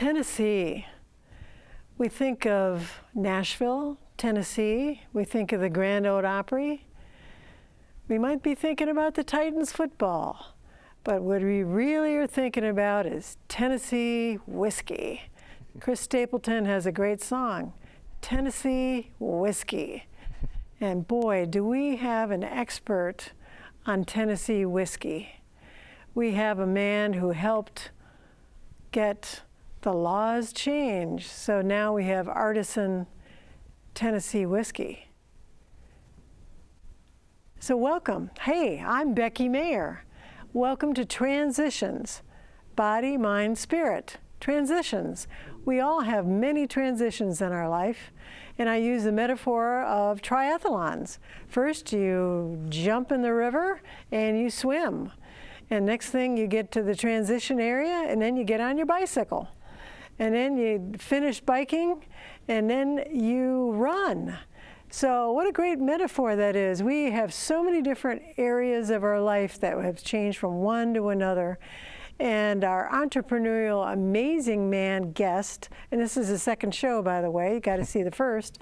Tennessee. We think of Nashville, Tennessee. We think of the Grand Ole Opry. We might be thinking about the Titans football. But what we really are thinking about is Tennessee whiskey. Chris Stapleton has a great song, Tennessee whiskey. And boy, do we have an expert on Tennessee whiskey. We have a man who helped get the laws changed. So now we have artisan Tennessee whiskey. So welcome. Hey, I'm Becky Meagher. Welcome to Transitions, Body, Mind, Spirit. Transitions. We all have many transitions in our life, and I use the metaphor of triathlons. First, you jump in the river and you swim. And next thing, you get to the transition area, and then you get on your bicycle. And then you finish biking, and then you run. So what a great metaphor that is. We have so many different areas of our life that have changed from one to another. And our entrepreneurial, amazing man guest, and this is the second show, by the way, you got to see the first,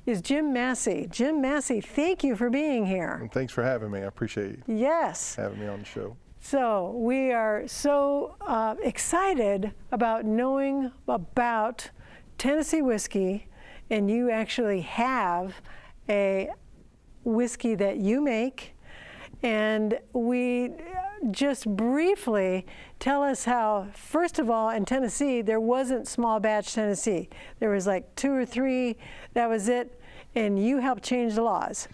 is Jim Massey. Jim Massey, thank you for being here. And thanks for having me. I appreciate yes. having me on the show. So we are so excited about knowing about Tennessee whiskey, and you actually have a whiskey that you make. And we just briefly tell us how, first of all, in Tennessee, there wasn't small batch Tennessee. There was like 2 or 3, that was it, and you helped change the laws.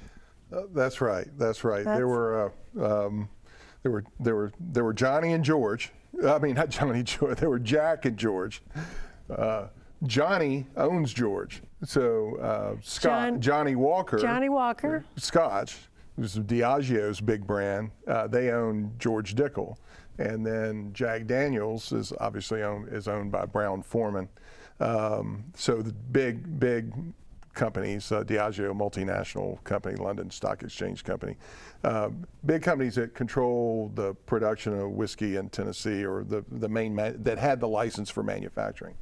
That's right. That's right. There were Johnny and George. I mean, not Johnny and George. There were Jack and George. Johnny owns George. So Johnny Walker. Johnny Walker. Scotch. It was Diageo's big brand. They own George Dickel. And then Jack Daniels is obviously owned by Brown-Forman. So the big companies, Diageo, multinational company, London Stock Exchange company, big companies that control the production of whiskey in Tennessee, or the main that had the license for manufacturing.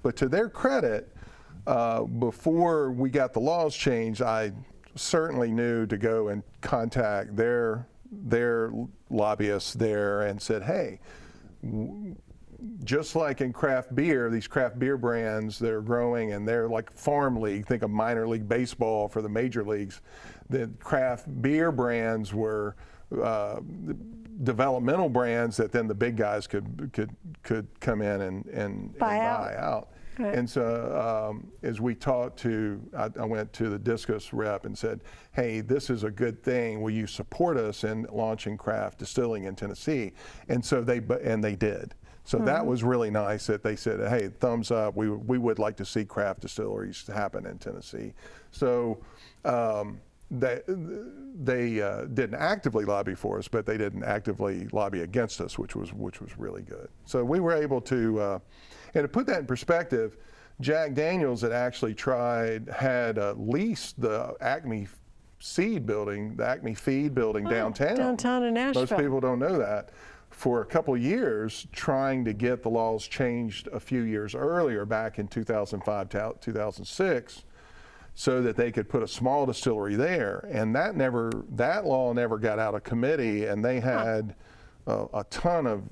But to their credit, before we got the laws changed, I certainly knew to go and contact their lobbyists there and said, hey, just like in craft beer, these craft beer brands, they're growing and they're like farm league, think of minor league baseball for the major leagues. The craft beer brands were developmental brands that then the big guys could come in and buy out. Right. And so as we talked to, I went to the Discus rep and said, hey, this is a good thing. Will you support us in launching craft distilling in Tennessee? And so they did. So that was really nice that they said, hey, thumbs up. We would like to see craft distilleries happen in Tennessee. So they didn't actively lobby for us, but they didn't actively lobby against us, which was really good. So we were able to, and to put that in perspective, Jack Daniels had actually had leased the Acme Feed building downtown. Downtown in Nashville. Most people don't know that. For a couple of years, trying to get the laws changed a few years earlier, back in 2005, 2006, so that they could put a small distillery there. And that law never got out of committee, and they had a ton of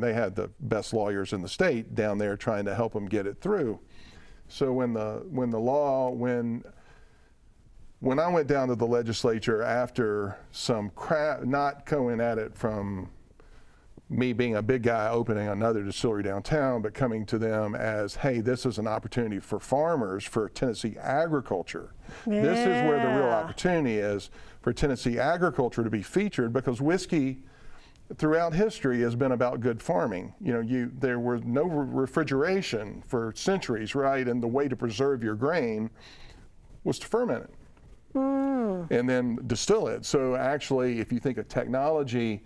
they had the best lawyers in the state down there trying to help them get it through. So when I went down to the legislature after some not going at it from me being a big guy opening another distillery downtown, but coming to them as, hey, this is an opportunity for farmers, for Tennessee agriculture. Yeah. This is where the real opportunity is for Tennessee agriculture to be featured, because whiskey throughout history has been about good farming. There was no refrigeration for centuries, right? And the way to preserve your grain was to ferment it. And then distill it. So actually, if you think of technology,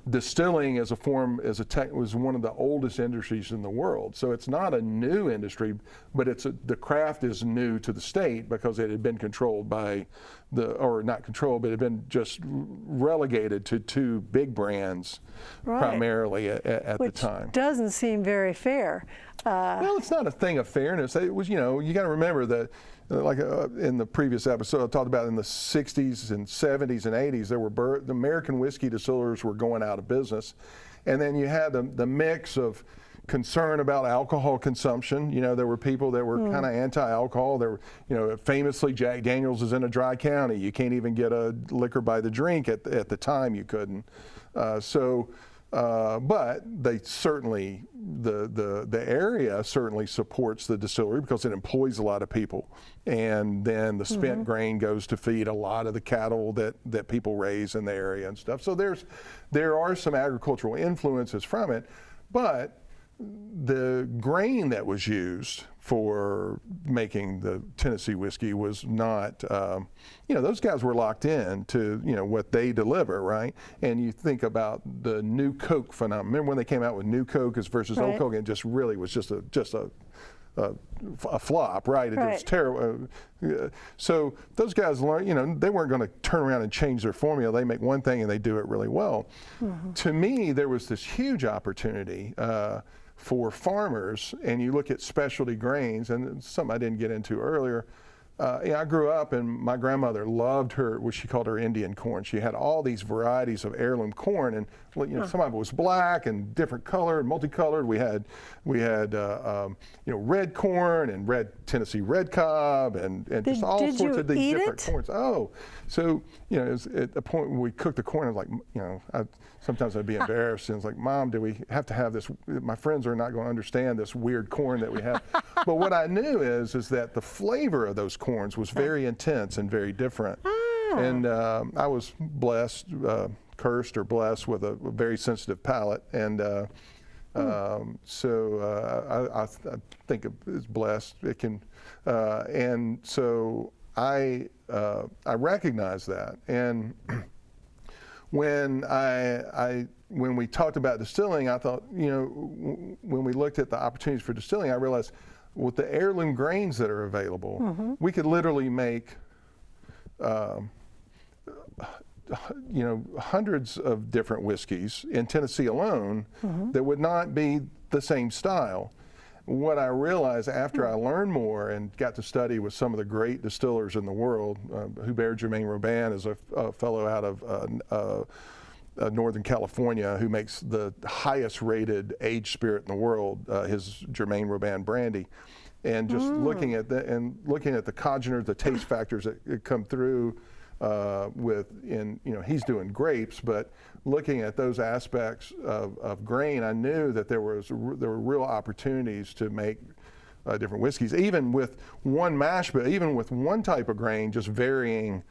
distilling as was one of the oldest industries in the world. So it's not a new industry, but the craft is new to the state because it had been controlled by not controlled, but it had been just relegated to 2 big brands primarily at the time. Which doesn't seem very fair. Well, it's not a thing of fairness. It was, you got to remember that, like in the previous episode, I talked about in the 60s and 70s and 80s, the American whiskey distillers were going out of business. And then you had the mix of concern about alcohol consumption. There were people that were kind of anti-alcohol. There were, famously, Jack Daniels is in a dry county. You can't even get a liquor by the drink at the time. You couldn't. But they certainly, the area certainly supports the distillery because it employs a lot of people. And then the spent grain goes to feed a lot of the cattle that people raise in the area and stuff. So there are some agricultural influences from it, but the grain that was used for making the Tennessee whiskey was not, those guys were locked in to, what they deliver, right? And you think about the New Coke phenomenon. Remember when they came out with New Coke versus Old Coke, and just really was just a flop, right? It was terrible. So those guys learned, they weren't going to turn around and change their formula. They make one thing and they do it really well. To me, there was this huge opportunity for farmers, and you look at specialty grains, and something I didn't get into earlier. I grew up, and my grandmother loved what she called her Indian corn. She had all these varieties of heirloom corn, and some of it was black and different color and multicolored. We had red corn and red Tennessee red cob and just all sorts of these different corns. Oh, so at the point when we cooked the corn, I was like, sometimes I'd be embarrassed, and it's like, Mom, do we have to have this? My friends are not going to understand this weird corn that we have. But what I knew is that the flavor of those corns was very intense and very different. And I was blessed, cursed or blessed with a very sensitive palate. And so I think it's blessed. It can, and so I recognize that. And when we talked about distilling, I thought, when we looked at the opportunities for distilling, I realized with the heirloom grains that are available, we could literally make, hundreds of different whiskeys in Tennessee alone that would not be the same style. What I realized after I learned more and got to study with some of the great distillers in the world, Hubert Germain Robin is a fellow out of Northern California who makes the highest rated aged spirit in the world, his Germain Robin brandy. And just looking at the congeners, the taste factors that come through he's doing grapes, but looking at those aspects of grain, I knew that there were real opportunities to make different whiskeys, even with one mash, but even with one type of grain, just varying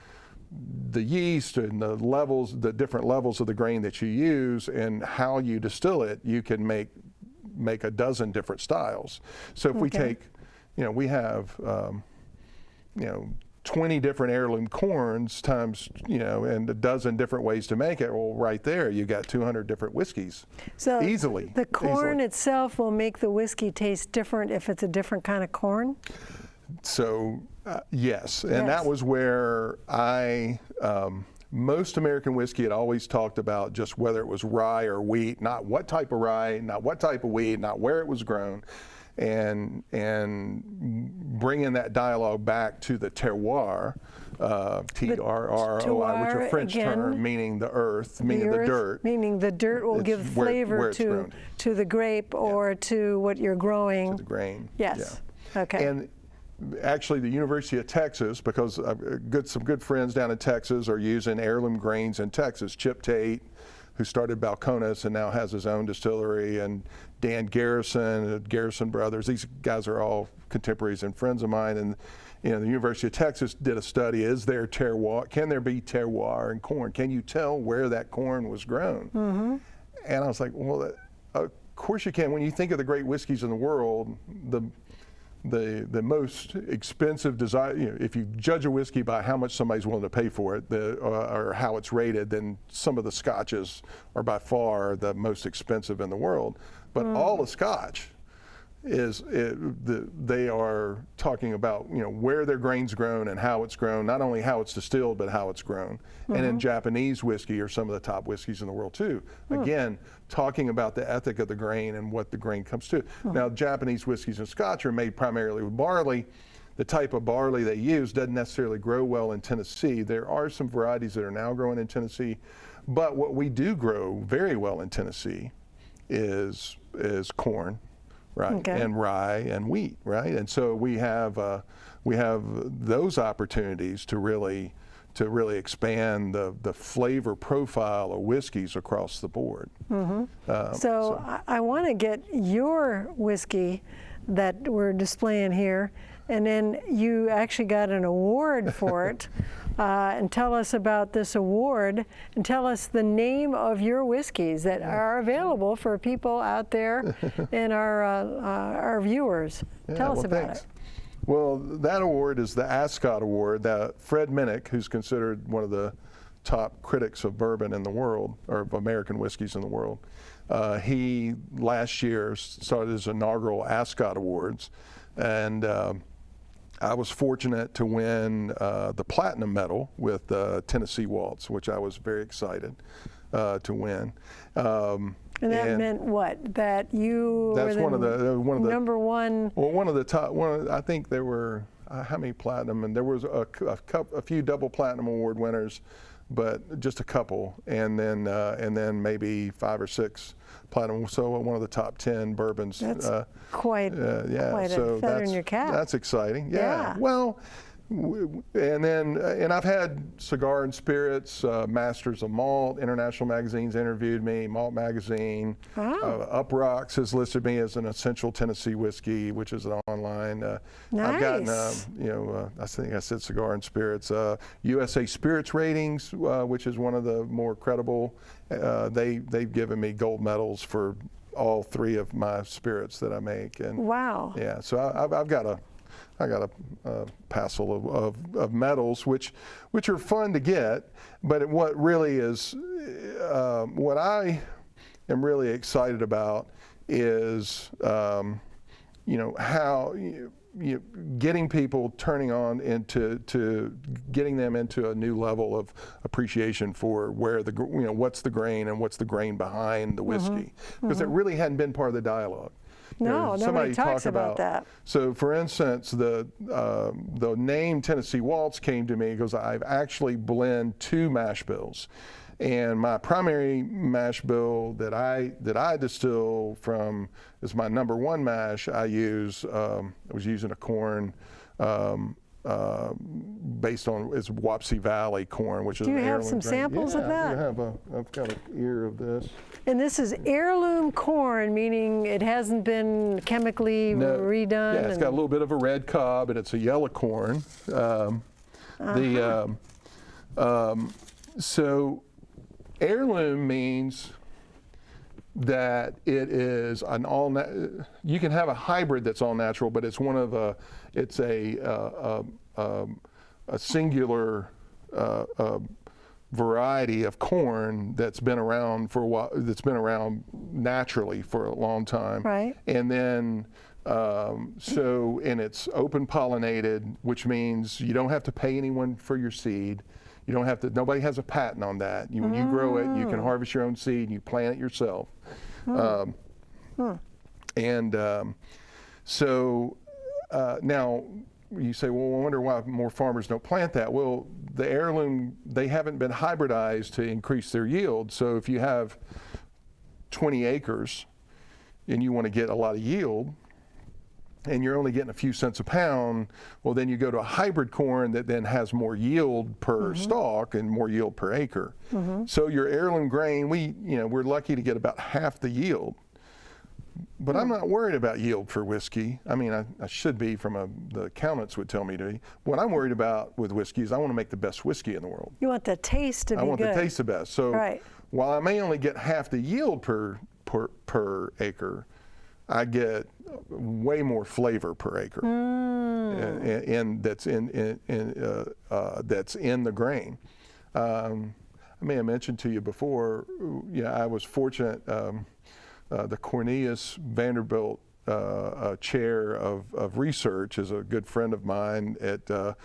the yeast and the different levels of the grain that you use and how you distill it, you can make a dozen different styles. So if we take, we have, 20 different heirloom corns times, and a dozen different ways to make it. Well, right there, you got 200 different whiskeys. So easily. The corn itself will make the whiskey taste different if it's a different kind of corn? So, yes. And that was where most American whiskey had always talked about just whether it was rye or wheat, not what type of rye, not what type of wheat, not where it was grown. And bringing that dialogue back to the terroir, T-R-R-O-I, which are a French term meaning the earth, meaning the dirt. Meaning the dirt will give flavor to the grape or to what you're growing. To the grain. Yes. Yeah. Okay. And actually, the University of Texas, because some good friends down in Texas are using heirloom grains in Texas. Chip Tate, who started Balcones and now has his own distillery, and Dan Garrison, Garrison Brothers. These guys are all contemporaries and friends of mine. And the University of Texas did a study: is there terroir? Can there be terroir in corn? Can you tell where that corn was grown? And I was like, well, of course you can. When you think of the great whiskeys in the world, the most expensive if you judge a whiskey by how much somebody's willing to pay for it, or how it's rated, then some of the scotches are by far the most expensive in the world. But all the scotch they are talking about, you know, where their grain's grown and how it's grown, not only how it's distilled, but how it's grown. And in Japanese whiskey are some of the top whiskeys in the world too. Again, talking about the ethic of the grain and what the grain comes to. Now, Japanese whiskeys and Scotch are made primarily with barley. The type of barley they use doesn't necessarily grow well in Tennessee. There are some varieties that are now growing in Tennessee, but what we do grow very well in Tennessee is corn, right, Okay. and rye and wheat, right, and so we have those opportunities to really expand the flavor profile of whiskeys across the board. So I want to get your whiskey that we're displaying here, and then you actually got an award for it. And tell us about this award, and tell us the name of your whiskeys that are available for people out there and our viewers. Tell us about it. Well, that award is the Ascot Award that Fred Minnick, who's considered one of the top critics of bourbon in the world, or of American whiskeys in the world, he last year started his inaugural Ascot Awards, and I was fortunate to win the platinum medal with Tennessee Waltz, which I was very excited to win. And that meant what? That you That's were one of the number one. Well, one of the top. I think there were how many platinum, and there was a few double platinum award winners, but just a couple, and then maybe 5 or 6. Platinum, so one of the top 10 bourbons. That's quite a feather in your cap. That's exciting. Yeah. Well, and I've had Cigar and Spirits, Masters of Malt, international magazines interviewed me, Malt Magazine. Wow. Up Rocks has listed me as an essential Tennessee whiskey, which is an online. Nice. I've gotten, I think I said Cigar and Spirits, USA Spirits Ratings, which is one of the more credible. They've given me gold medals for all 3 of my spirits that I make. And wow. yeah, so I've got a passel of medals, which are fun to get, but what really is, what I am really excited about is, how getting people turning on into getting them into a new level of appreciation for where what's the grain and what's the grain behind the whiskey, because it really hadn't been part of the dialogue. No, nobody talks about that. So, for instance, the name Tennessee Waltz came to me because I've actually blend 2 mash bills, and my primary mash bill that I distill from is my number 1 mash. I was using a corn based on it's Wapsie Valley corn, which is. Do you an have heirloom some grain. samples of that? I've got an ear of this. And this is heirloom corn, meaning it hasn't been chemically redone. Yeah, it's got a little bit of a red cob, and it's a yellow corn. So heirloom means that it is an you can have a hybrid that's all natural, but it's it's a singular variety of corn that's been around for a while, that's been around naturally for a long time. Right. And then and it's open pollinated, which means you don't have to pay anyone for your seed. You don't have to, nobody has a patent on that. When you grow it, you can harvest your own seed and you plant it yourself. Now you say, well, I wonder why more farmers don't plant that. Well, the heirloom, they haven't been hybridized to increase their yield. So if you have 20 acres and you want to get a lot of yield, and you're only getting a few cents a pound, well, then you go to a hybrid corn that then has more yield per stalk and more yield per acre. So your heirloom grain, we're lucky to get about half the yield. But I'm not worried about yield for whiskey. I mean, I should be the accountants would tell me to be. What I'm worried about with whiskey is I want to make the best whiskey in the world. You want the taste to be good. I want the taste the best. So while I may only get half the yield per acre, I get way more flavor per acre, and that's in the grain. I may have mentioned to you before. I was fortunate. The Cornelius Vanderbilt chair of research is a good friend of mine, at a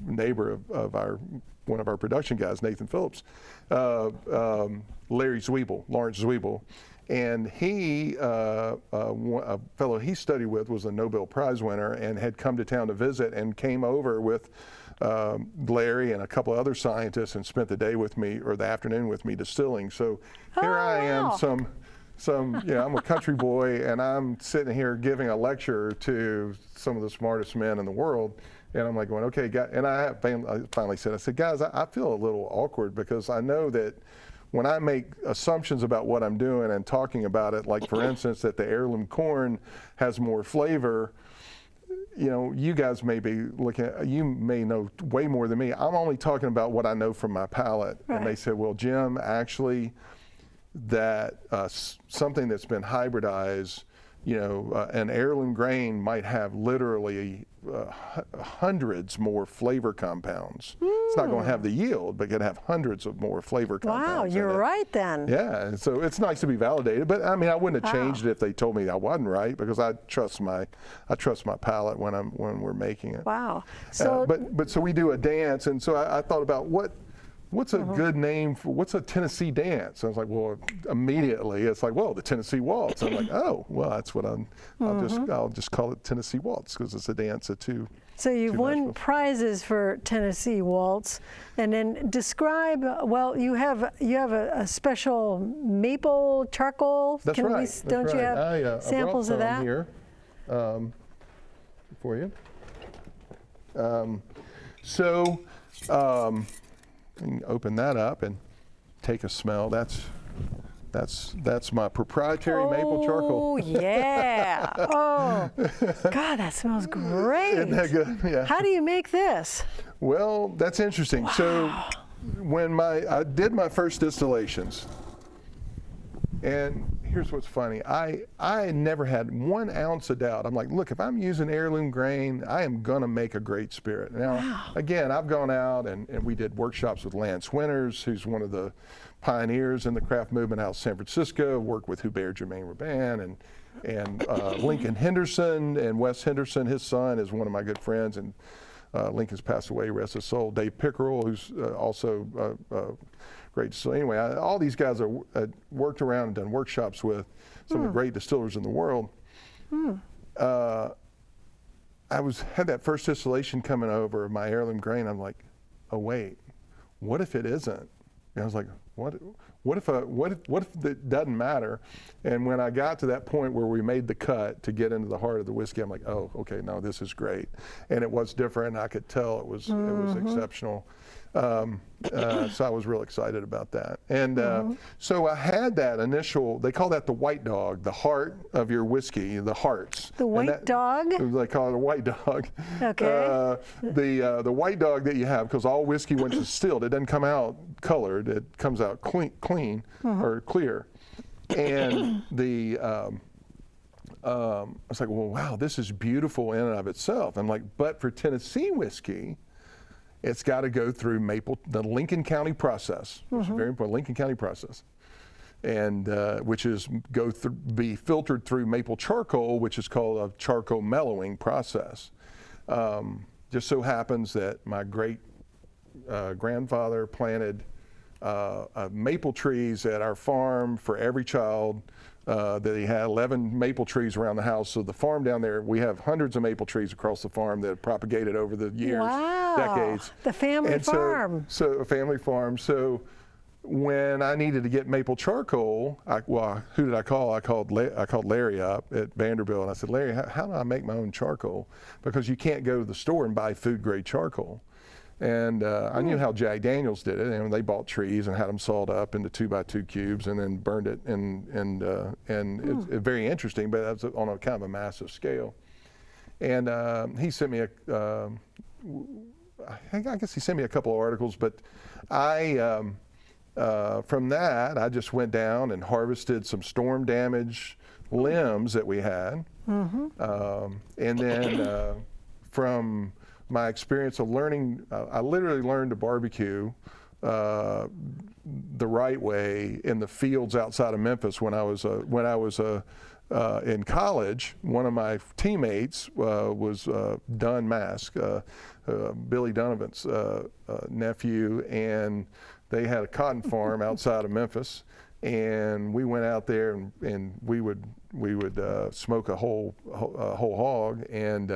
neighbor of one of our production guys, Nathan Phillips, Lawrence Zwiebel. And he, a fellow he studied with, was a Nobel Prize winner and had come to town to visit, and came over with Larry and a couple of other scientists and spent the day with me, or the afternoon with me, distilling. So here I am, I'm a country boy, and I'm sitting here giving a lecture to some of the smartest men in the world. And I'm like going, okay, guys, and I finally said, guys, I feel a little awkward, because I know that when I make assumptions about what I'm doing and talking about it, like for instance, that the heirloom corn has more flavor, you guys may be you may know way more than me. I'm only talking about what I know from my palate. Right. And they said, well, Jim, actually, that something that's been hybridized, an heirloom grain might have literally hundreds more flavor compounds. It's not going to have the yield, but it could have hundreds of more flavor compounds. Wow, you're right then. Yeah, and so it's nice to be validated. But I mean, I wouldn't have changed it if they told me I wasn't right, because I trust my palate when we're making it. Wow. So, so we do a dance, and so I thought about what's a good name for, what's a Tennessee dance? I was like, well, immediately it's like, well, the Tennessee Waltz. I'm like, oh, well, that's what I'll just call it Tennessee Waltz, because it's a dance of two. So you've won prizes for Tennessee Waltz, and then describe. Well, you have a special maple charcoal. That's right. Don't you have samples of that? Here, for you. You can open that up and take a smell. That's my proprietary maple charcoal. Oh yeah! Oh, God, that smells great. Isn't that good? Yeah. How do you make this? Well, that's interesting. Wow. So when I did my first distillations, and here's what's funny. I never had 1 ounce of doubt. I'm like, look, if I'm using heirloom grain, I am going to make a great spirit. Now, again, I've gone out and we did workshops with Lance Winters, who's one of the pioneers in the craft movement out of San Francisco, worked with Hubert Germain Robin and Lincoln Henderson, and Wes Henderson, his son, is one of my good friends, and Lincoln's passed away, rest his soul. Dave Pickerel, who's also great. So anyway, all these guys are worked around and done workshops with some of the great distillers in the world. I had that first distillation coming over of my heirloom grain. I'm like, oh wait, what if it isn't? And I was like, what if it doesn't matter? And when I got to that point where we made the cut to get into the heart of the whiskey, I'm like, oh, okay, no, this is great. And it was different. I could tell it was exceptional. So I was real excited about that. And so I had that initial, they call that the white dog, the heart of your whiskey, the hearts. The white dog? They call it a white dog. Okay. The white dog that you have, because all whiskey, when it's distilled, it doesn't come out colored, it comes out clean or clear. And I was like, well, wow, this is beautiful in and of itself. I'm like, but for Tennessee whiskey, it's got to go through the Lincoln County process, which is very important, Lincoln County process, and which is be filtered through maple charcoal, which is called a charcoal mellowing process. Just so happens that my great grandfather planted maple trees at our farm for every child. That he had 11 maple trees around the house. So the farm down there, we have hundreds of maple trees across the farm that have propagated over the years, decades. The family farm. So a family farm. So when I needed to get maple charcoal, who did I call? I called Larry up at Vanderbilt, and I said, Larry, how do I make my own charcoal? Because you can't go to the store and buy food grade charcoal. And I knew how Jack Daniels did it, and they bought trees and had them sawed up into 2x2 cubes and then burned it, and it's very interesting, but that's on a kind of a massive scale. And he sent me I guess he sent me a couple of articles, but from that I just went down and harvested some storm damaged limbs that we had, and then from my experience of learning, I literally learned to barbecue the right way in the fields outside of Memphis when I was a in college, one of my teammates was Dunn Mask, Billy Donovan's nephew, and they had a cotton farm outside of Memphis, and we went out there and we would smoke a whole hog, and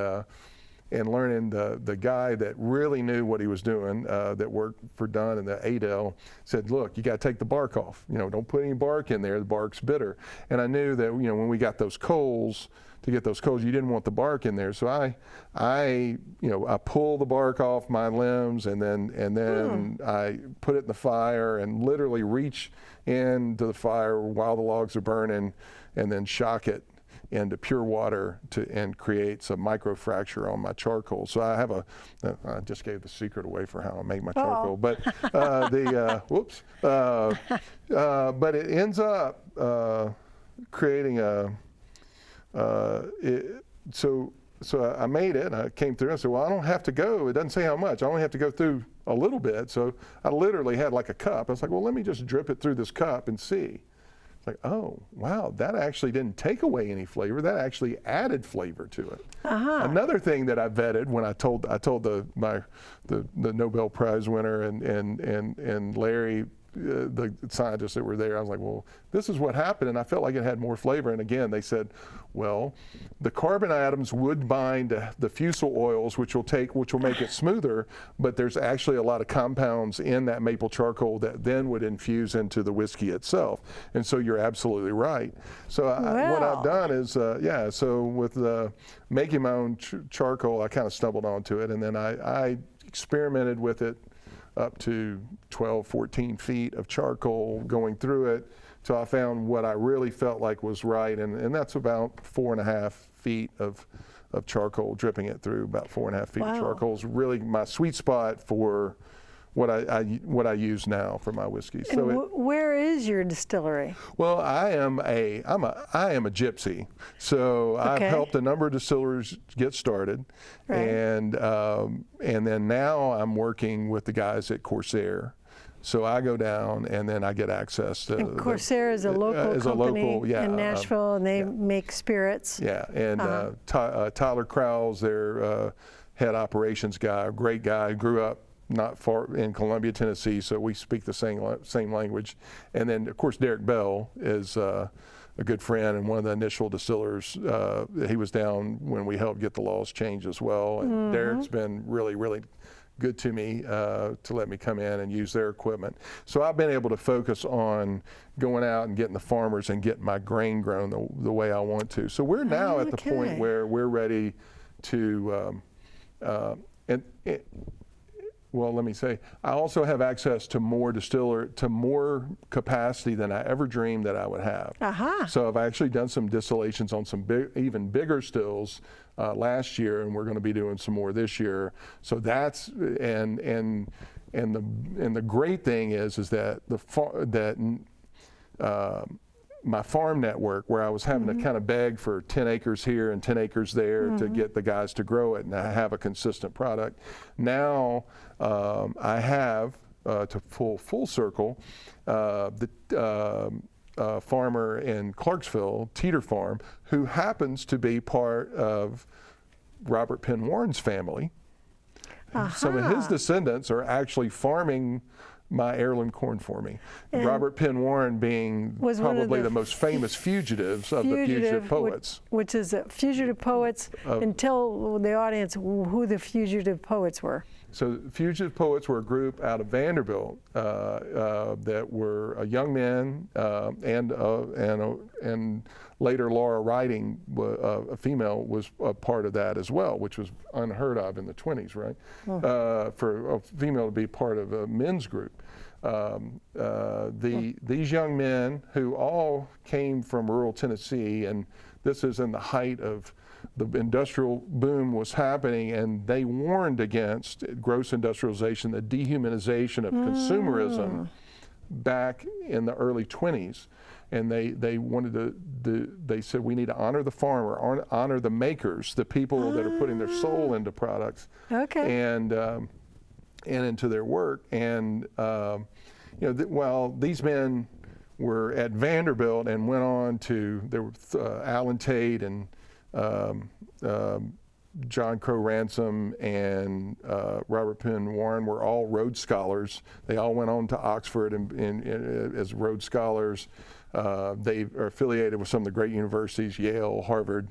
learning the guy that really knew what he was doing, that worked for Dunn and the Adel, said, look, you got to take the bark off. Don't put any bark in there. The bark's bitter. And I knew that when we got those coals, to get those coals, you didn't want the bark in there. So I pull the bark off my limbs, and then I put it in the fire and literally reach into the fire while the logs are burning, and then shock it into pure water and creates a microfracture on my charcoal. So I have I just gave the secret away for how I make my charcoal, but but it ends up creating so I made it, and I came through and said, well, I don't have to go. It doesn't say how much. I only have to go through a little bit. So I literally had like a cup. I was like, well, let me just drip it through this cup and see. It's like, oh, wow, that actually didn't take away any flavor. That actually added flavor to it. Another thing that I vetted when I told the Nobel Prize winner and Larry, the scientists that were there, I was like, well, this is what happened, and I felt like it had more flavor. And again, they said, well, the carbon atoms would bind the fusel oils, which will make it smoother, but there's actually a lot of compounds in that maple charcoal that then would infuse into the whiskey itself. And so you're absolutely right. So what I've done is, so with making my own charcoal, I kind of stumbled onto it, and then I experimented with it up to 12, 14 feet of charcoal going through it. So I found what I really felt like was right, and that's about 4.5 feet of charcoal, dripping it through. About 4.5 feet of charcoal is really my sweet spot for what I use now for my whiskey. So where is your distillery? Well, I am a gypsy. So I've helped a number of distillers get started, and then now I'm working with the guys at Corsair. So I go down, and then I get access to. And Corsair is a local company in Nashville, and they make spirits. Yeah, and Tyler Krause, their head operations guy, a great guy, grew up not far in Columbia, Tennessee, so we speak the same language. And then, of course, Derek Bell is a good friend and one of the initial distillers. He was down when we helped get the laws changed as well. And Derek's been really, really good to me to let me come in and use their equipment. So I've been able to focus on going out and getting the farmers and getting my grain grown the way I want to. So we're now at the point where we're ready to, well, let me say, I also have access to more capacity than I ever dreamed that I would have. So I've actually done some distillations on some even bigger stills last year, and we're going to be doing some more this year. So that's and the great thing is that my farm network, where I was having to kind of beg for 10 acres here and 10 acres there to get the guys to grow it and I have a consistent product. Now I have, to full circle, the farmer in Clarksville, Teeter Farm, who happens to be part of Robert Penn Warren's family. Some of his descendants are actually farming my heirloom corn for me. And Robert Penn Warren being probably the most famous fugitives of the Fugitive Poets. Which is Fugitive Poets, and tell the audience who the Fugitive Poets were. So Fugitive Poets were a group out of Vanderbilt that were young men, and later Laura Riding, a female, was a part of that as well, which was unheard of in the 20s, right? For a female to be part of a men's group. These young men who all came from rural Tennessee, and this is in the height of the industrial boom was happening, and they warned against gross industrialization, the dehumanization of consumerism back in the early 20s. And they wanted they said we need to honor the farmer, honor the makers, the people that are putting their soul into products and into their work. And while these men were at Vanderbilt and went on to, there were Alan Tate and John Crow Ransom and Robert Penn Warren were all Rhodes Scholars. They all went on to Oxford as Rhodes Scholars. They are affiliated with some of the great universities, Yale, Harvard.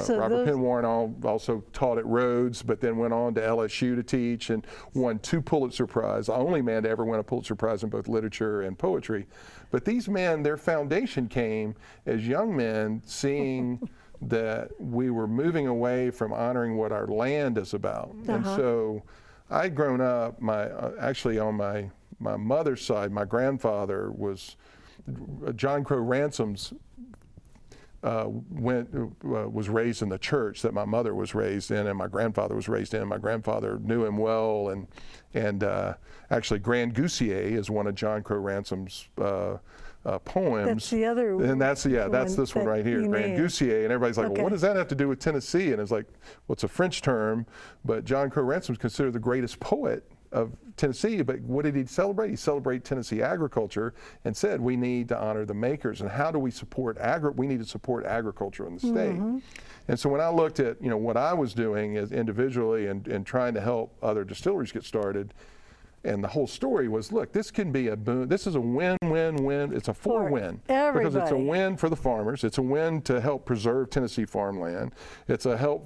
Robert Penn Warren also taught at Rhodes, but then went on to LSU to teach and won 2 Pulitzer Prizes. The only man to ever win a Pulitzer Prize in both literature and poetry. But these men, their foundation came as young men seeing that we were moving away from honoring what our land is about. And so I'd grown up, actually on my mother's side, my grandfather was John Crow Ransom's was raised in the church that my mother was raised in and my grandfather was raised in. My grandfather knew him well, and actually Grand Goussier is one of John Crow Ransom's poems. That's the other one. And that's this one right here, Grand Goussier. And everybody's like, well, what does that have to do with Tennessee? And it's like, well, it's a French term, but John Crow Ransom is considered the greatest poet of Tennessee. But what did he celebrate? He celebrated Tennessee agriculture and said we need to honor the makers. And how do we support we need to support agriculture in the state. And so when I looked at what I was doing as individually and trying to help other distilleries get started, and the whole story was, look, this can be a boon. This is a win-win-win. It's a win because it's a win for the farmers. It's a win to help preserve Tennessee farmland. It's a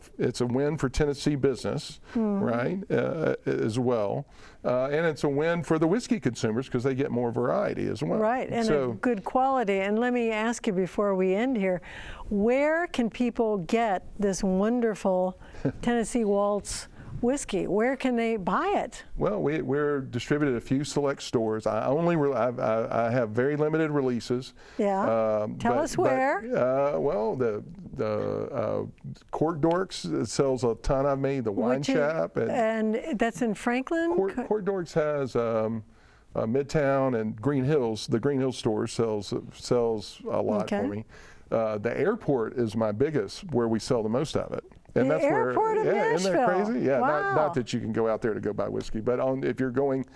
win for Tennessee business, right, as well. And it's a win for the whiskey consumers because they get more variety as well. Right, and a good quality. And let me ask you before we end here, where can people get this wonderful Tennessee Waltz whiskey? Where can they buy it? Well, we're distributed at a few select stores. I have very limited releases. Yeah. Tell us where. Well, the Cork Dorks sells a ton of me. The Wine Shop. And that's in Franklin? Cork Dorks has Midtown and Green Hills. The Green Hills store sells a lot for me. The airport is my biggest, where we sell the most of it. And the that's airport of Nashville. Isn't that crazy? Yeah, wow. Not that you can go out there to go buy whiskey, but if you're going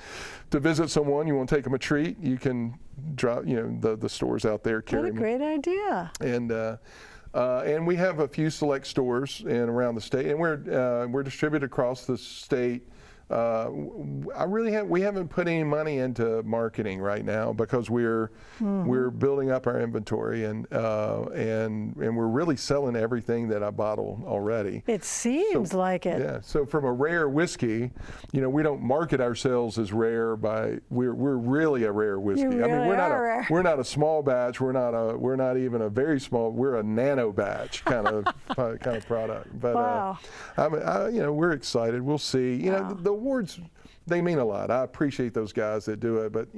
to visit someone, you want to take them a treat, you can drop, the stores out there carry What a great idea. And we have a few select stores around the state, and we're distributed across the state. We haven't put any money into marketing right now because we're building up our inventory and we're really selling everything that I bottle already. It seems like it. Yeah. So from a rare whiskey, we don't market ourselves as rare we're really a rare whiskey. We're not a small batch. We're not even a very small. We're a nano batch kind of product. But wow. We're excited. We'll see. Wow. The awards, they mean a lot. I appreciate those guys that do it, but at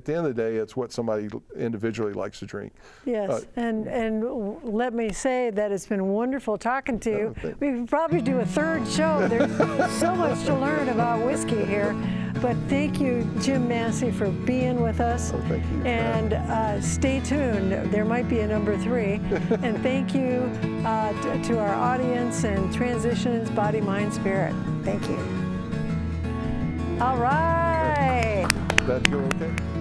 the end of the day, it's what somebody individually likes to drink. Yes, and let me say that it's been wonderful talking to you. We could probably do a third show. There's so much to learn about whiskey here. But thank you, Jim Massey, for being with us. Oh, thank you. And stay tuned. There might be a number 3. And thank you to our audience and Transitions, Body, Mind, Spirit. Thank you. All right. That go okay?